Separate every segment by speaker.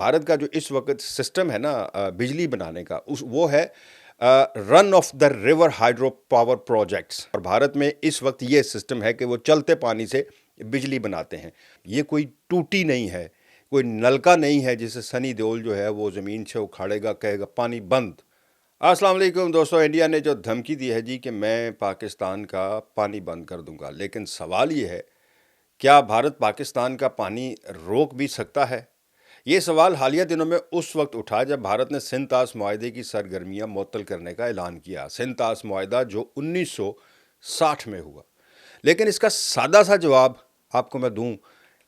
Speaker 1: भारत का जो इस वक्त सिस्टम है ना बिजली बनाने का वो है run of the river hydro power projects. और भारत में इस वक्त ये सिस्टम है कि वो चलते पानी से बिजली बनाते हैं। ये कोई टूटी नहीं है, कोई नलका नहीं है जिसे सनी देओल जो है वो ज़मीन से उखाड़ेगा कहेगा पानी बंद। अस्सलाम वालेकुम दोस्तों, इंडिया ने जो धमकी दी है जी कि मैं पाकिस्तान का पानी बंद कर दूंगा, लेकिन सवाल ये है क्या भारत पाकिस्तान का पानी रोक भी सकता है? ये सवाल हालिया दिनों में उस वक्त उठा जब भारत ने सिंध-ताश मुआहदे की सरगर्मियां मुअत्तल करने का ऐलान किया। सिंध-ताश मुआहदा जो 1960 में हुआ। लेकिन इसका सादा सा जवाब आपको मैं दूं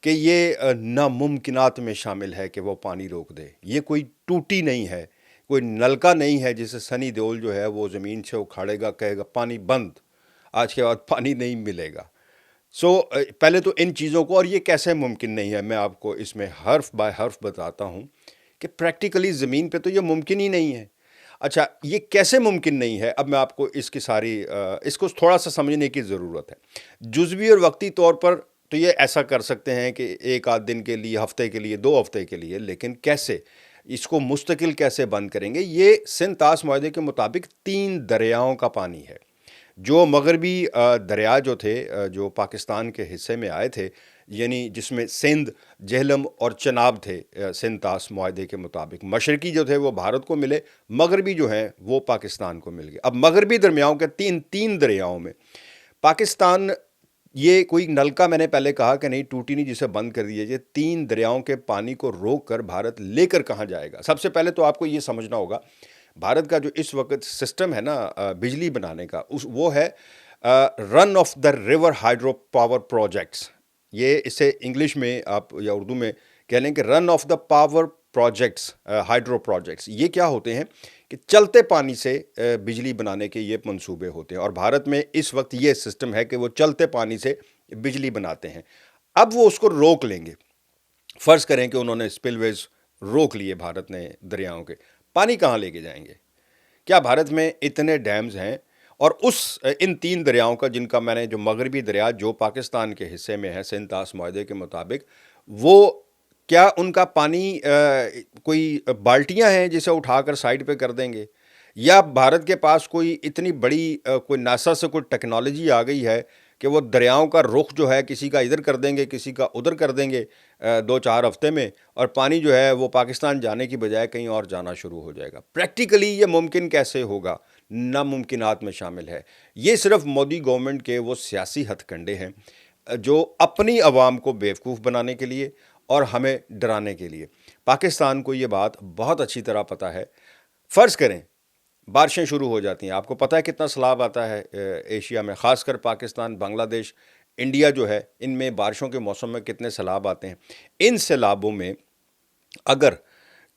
Speaker 1: कि ये नामुमकिनात में शामिल है कि वो पानी रोक दे। ये कोई टूटी नहीं है, कोई नलका नहीं है जिसे सनी देओल जो है वो ज़मीन से उखाड़ेगा कहेगा पानी बंद, आज के बाद पानी नहीं मिलेगा। पहले तो इन चीज़ों को, और ये कैसे मुमकिन नहीं है, मैं आपको इसमें हर्फ बाय हर्फ बताता हूँ कि प्रैक्टिकली ज़मीन पे तो ये मुमकिन ही नहीं है। अच्छा, ये कैसे मुमकिन नहीं है, अब मैं आपको इसकी सारी इसको थोड़ा सा समझने की ज़रूरत है। जुज़वी और वक्ती तौर पर तो ये ऐसा कर सकते हैं कि एक आध दिन के लिए, हफ्ते के लिए, 2 हफ्ते के लिए, लेकिन कैसे इसको मुस्तकिल कैसे बंद करेंगे? ये सिंध-ताश मुआहदे के मुताबिक 3 दरियाओं का पानी है। जो मगरबी दरिया जो थे जो पाकिस्तान के हिस्से में आए थे, यानी जिसमें सिंध, झेलम और चनाब थे सिंध-ताश मुआहदे के मुताबिक। मशरकी जो थे वो भारत को मिले, मगरबी जो हैं वो पाकिस्तान को मिल गए। अब मगरबी दरमियाओं के तीन दरियाओं में पाकिस्तान, ये कोई नलका मैंने पहले कहा कि नहीं, टूटी नहीं जिसे बंद कर दिया जाए। 3 दरियाओं के पानी को रोक कर भारत लेकर कहाँ जाएगा? सबसे पहले तो आपको ये समझना होगा भारत का जो इस वक्त सिस्टम है ना बिजली बनाने का वो है run of the river hydro power projects. ये इसे इंग्लिश में आप या उर्दू में कह लें कि run of the power projects, hydro projects. ये क्या होते हैं कि चलते पानी से बिजली बनाने के ये मंसूबे होते हैं, और भारत में इस वक्त ये सिस्टम है कि वो चलते पानी से बिजली बनाते हैं। अब वो उसको रोक लेंगे। फ़र्ज़ करें कि उन्होंने स्पिलवेज रोक लिए भारत ने दरियाओं के, पानी कहाँ लेके जाएंगे? क्या भारत में इतने डैम्स हैं? और इन 3 दरियाओं का, जिनका मैंने, जो मगरबी दरिया जो पाकिस्तान के हिस्से में है सिंध-ताश मुआहदे के मुताबिक, वो क्या उनका पानी कोई बाल्टियां हैं जिसे उठाकर साइड पे कर देंगे? या भारत के पास कोई इतनी बड़ी कोई नासा से कोई टेक्नोलॉजी आ गई है कि वो दरियाओं का रुख जो है किसी का इधर कर देंगे, किसी का उधर कर देंगे 2-4 हफ्ते में, और पानी जो है वो पाकिस्तान जाने की बजाय कहीं और जाना शुरू हो जाएगा? प्रैक्टिकली ये मुमकिन कैसे होगा? नामुमकिनात में शामिल है। ये सिर्फ मोदी गवर्नमेंट के वो सियासी हथकंडे हैं जो अपनी आवाम को बेवकूफ़ बनाने के लिए और हमें डराने के लिए। पाकिस्तान को ये बात बहुत अच्छी तरह पता है। फ़र्ज़ करें बारिशें शुरू हो जाती हैं, आपको पता है कितना सैलाब आता है एशिया में, ख़ासकर पाकिस्तान, बांग्लादेश, इंडिया जो है, इनमें बारिशों के मौसम में कितने सैलाब आते हैं। इन सैलाबों में अगर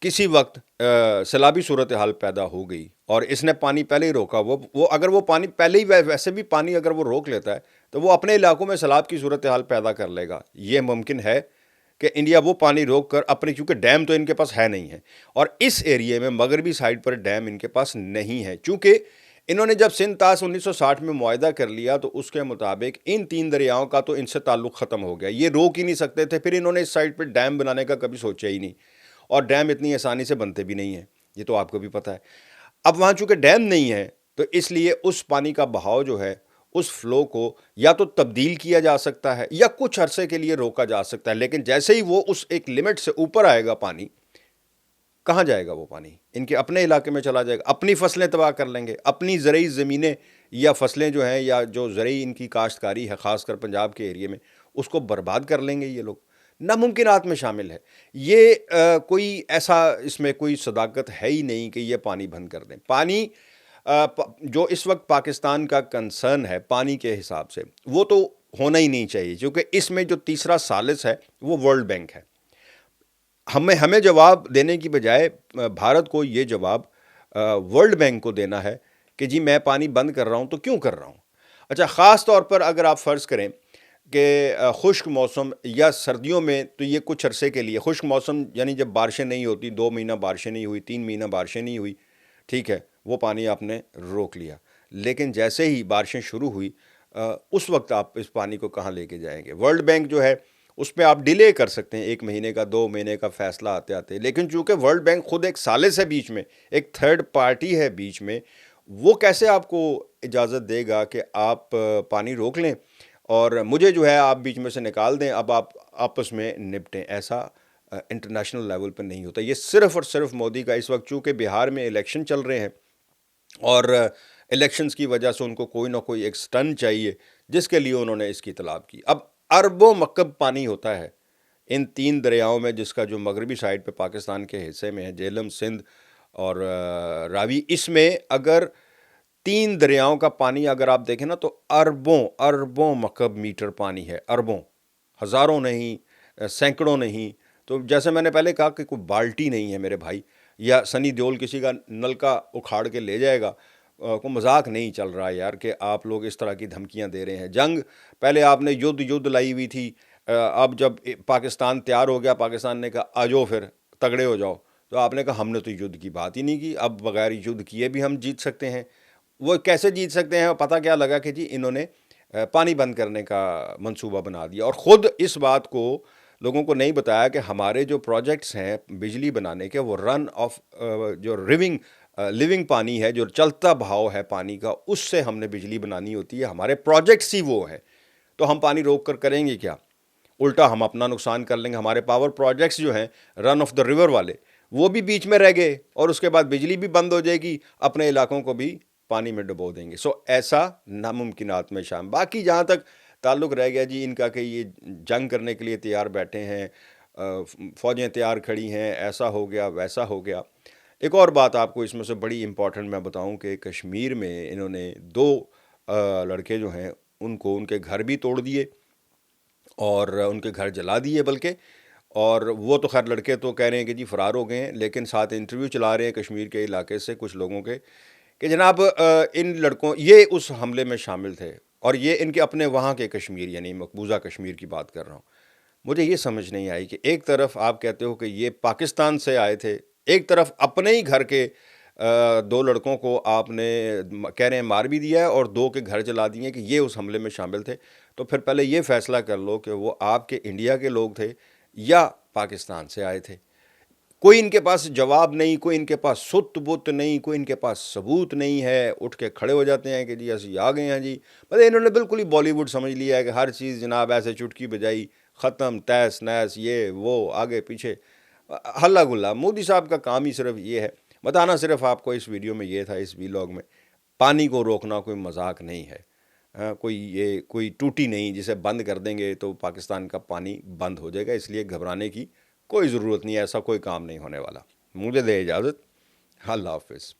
Speaker 1: किसी वक्त सैलाबी सूरत हाल पैदा हो गई और इसने पानी पहले ही रोका, वो अगर वो पानी पहले ही, वैसे भी पानी अगर वो रोक लेता है तो वो अपने इलाकों में सैलाब की सूरत हाल पैदा कर लेगा। ये मुमकिन है कि इंडिया वो पानी रोक कर अपने, क्योंकि डैम तो इनके पास है नहीं है, और इस एरिए में मगरबी साइड पर डैम इनके पास नहीं है। चूँकि इन्होंने जब सिंध-ताश 1960 में मुआहदा कर लिया तो उसके मुताबिक इन 3 दरियाओं का तो इनसे ताल्लुक़ ख़त्म हो गया, ये रोक ही नहीं सकते थे। फिर इन्होंने इस साइड पर डैम बनाने का कभी सोचा ही नहीं, और डैम इतनी आसानी से बनते भी नहीं हैं, ये तो आपको भी पता है। अब वहाँ चूँकि डैम नहीं है तो इसलिए उस पानी का बहाव जो है, उस फ्लो को या तो तब्दील किया जा सकता है या कुछ अरसे के लिए रोका जा सकता है, लेकिन जैसे ही वो उस एक लिमिट से ऊपर आएगा पानी, कहाँ जाएगा वो पानी? इनके अपने इलाके में चला जाएगा, अपनी फसलें तबाह कर लेंगे, अपनी ज़रई ज़मीनें या फसलें जो हैं, या जो ज़रई इनकी काश्तकारी है ख़ासकर पंजाब के एरिए में, उसको बर्बाद कर लेंगे ये लोग। नामुमकिनात में शामिल है ये। कोई ऐसा इसमें कोई सदाकत है ही नहीं कि ये पानी बंद कर दें। पानी जो इस वक्त पाकिस्तान का कंसर्न है पानी के हिसाब से, वो तो होना ही नहीं चाहिए, क्योंकि इसमें जो तीसरा सालिस है वो वर्ल्ड बैंक है। हमें जवाब देने की बजाय भारत को ये जवाब वर्ल्ड बैंक को देना है कि जी मैं पानी बंद कर रहा हूँ तो क्यों कर रहा हूँ। अच्छा, ख़ास तौर पर अगर आप फ़र्ज़ करें कि खुश्क मौसम या सर्दियों में, तो ये कुछ अरसे के लिए खुश्क मौसम, यानी जब बारिशें नहीं होती, 2 महीना बारिशें नहीं हुई, 3 महीना बारिशें नहीं हुई, ठीक है, वो पानी आपने रोक लिया। लेकिन जैसे ही बारिशें शुरू हुई उस वक्त आप इस पानी को कहाँ लेके जाएंगे? वर्ल्ड बैंक जो है اس پہ آپ ڈیلے کر سکتے ہیں 1 مہینے کا 2 مہینے کا فیصلہ آتے آتے، لیکن چونکہ ورلڈ بینک خود ایک ثالث ہے بیچ میں، ایک تھرڈ پارٹی ہے بیچ میں، وہ کیسے آپ کو اجازت دے گا کہ آپ پانی روک لیں اور مجھے جو ہے آپ بیچ میں سے نکال دیں، اب آپ آپس میں نپٹیں؟ ایسا انٹرنیشنل لیول پہ نہیں ہوتا۔ یہ صرف اور صرف مودی کا اس وقت چونکہ بہار میں الیکشن چل رہے ہیں اور الیکشنز کی وجہ سے ان کو کوئی نہ کوئی ایک سٹن چاہیے جس کے لیے انہوں نے اس کی طلب کی۔ اب اربوں مکعب پانی ہوتا ہے ان 3 دریاؤں میں، جس کا جو مغربی سائڈ پہ پاکستان کے حصے میں ہے، جہلم، سندھ اور راوی، اس میں اگر 3 دریاؤں کا پانی اگر آپ دیکھیں نا تو اربوں مکعب میٹر پانی ہے، اربوں، ہزاروں نہیں، سینکڑوں نہیں۔ تو جیسے میں نے پہلے کہا کہ کوئی بالٹی نہیں ہے میرے بھائی، یا سنی دیول کسی کا نلکا اکھاڑ کے لے جائے گا، کوئی مذاق نہیں چل رہا یار کہ آپ لوگ اس طرح کی دھمکیاں دے رہے ہیں۔ جنگ پہلے آپ نے یدھ لائی ہوئی تھی، اب جب پاکستان تیار ہو گیا، پاکستان نے کہا آ جاؤ پھر تگڑے ہو جاؤ، تو آپ نے کہا ہم نے تو یدھ کی بات ہی نہیں کی، اب بغیر یدھ کیے بھی ہم جیت سکتے ہیں۔ وہ کیسے جیت سکتے ہیں؟ پتہ کیا لگا کہ جی انہوں نے پانی بند کرنے کا منصوبہ بنا دیا، اور خود اس بات کو لوگوں کو نہیں بتایا کہ ہمارے جو پروجیکٹس ہیں بجلی بنانے کے، وہ رن آف جو لیونگ پانی ہے، جو چلتا بہاؤ ہے پانی کا، اس سے ہم نے بجلی بنانی ہوتی ہے، ہمارے پروجیکٹس ہی وہ ہیں۔ تو ہم پانی روک کر کریں گے کیا؟ الٹا ہم اپنا نقصان کر لیں گے۔ ہمارے پاور پروجیکٹس جو ہیں رن آف دا ریور والے، وہ بھی بیچ میں رہ گئے، اور اس کے بعد بجلی بھی بند ہو جائے گی، اپنے علاقوں کو بھی پانی میں ڈبو دیں گے۔ ایسا ناممکنات میں شامل۔ باقی جہاں تک تعلق رہ گیا جی ان کا کہ یہ جنگ کرنے کے لیے تیار بیٹھے ہیں، فوجیں تیار کھڑی ہیں، ایسا ہو گیا ویسا ہو گیا۔ ایک اور بات آپ کو اس میں سے بڑی امپورٹنٹ میں بتاؤں کہ کشمیر میں انہوں نے 2 لڑکے جو ہیں ان کو ان کے گھر بھی توڑ دیے اور ان کے گھر جلا دیے بلکہ، اور وہ تو خیر لڑکے تو کہہ رہے ہیں کہ جی فرار ہو گئے ہیں، لیکن ساتھ انٹرویو چلا رہے ہیں کشمیر کے علاقے سے کچھ لوگوں کے کہ جناب ان لڑکوں، یہ اس حملے میں شامل تھے، اور یہ ان کے اپنے وہاں کے کشمیر، یعنی مقبوضہ کشمیر کی بات کر رہا ہوں۔ مجھے یہ سمجھ نہیں آئی کہ ایک طرف آپ کہتے ہو کہ یہ پاکستان سے آئے تھے، ایک طرف اپنے ہی گھر کے 2 لڑکوں کو آپ نے کہہ رہے ہیں مار بھی دیا ہے، اور 2 کے گھر جلا دیے کہ یہ اس حملے میں شامل تھے۔ تو پھر پہلے یہ فیصلہ کر لو کہ وہ آپ کے انڈیا کے لوگ تھے یا پاکستان سے آئے تھے۔ کوئی ان کے پاس جواب نہیں، کوئی ان کے پاس ست بت نہیں، کوئی ان کے پاس ثبوت نہیں ہے، اٹھ کے کھڑے ہو جاتے ہیں کہ جی اسی آ گئے ہیں جی۔ مطلب انہوں نے بالکل ہی بالی ووڈ سمجھ لیا ہے کہ ہر چیز جناب ایسے چٹکی بجائی، ختم، تیس نیس، یہ وہ، آگے پیچھے ہلا گلا۔ مودی صاحب کا کام ہی صرف یہ ہے۔ بتانا صرف آپ کو اس ویڈیو میں یہ تھا، اس ویلاگ میں، پانی کو روکنا کوئی مذاق نہیں ہے، کوئی ٹوٹی نہیں جسے بند کر دیں گے تو پاکستان کا پانی بند ہو جائے گا، اس لیے گھبرانے کی کوئی ضرورت نہیں ہے، ایسا کوئی کام نہیں ہونے والا۔ مجھے دے اجازت، اللہ حافظ۔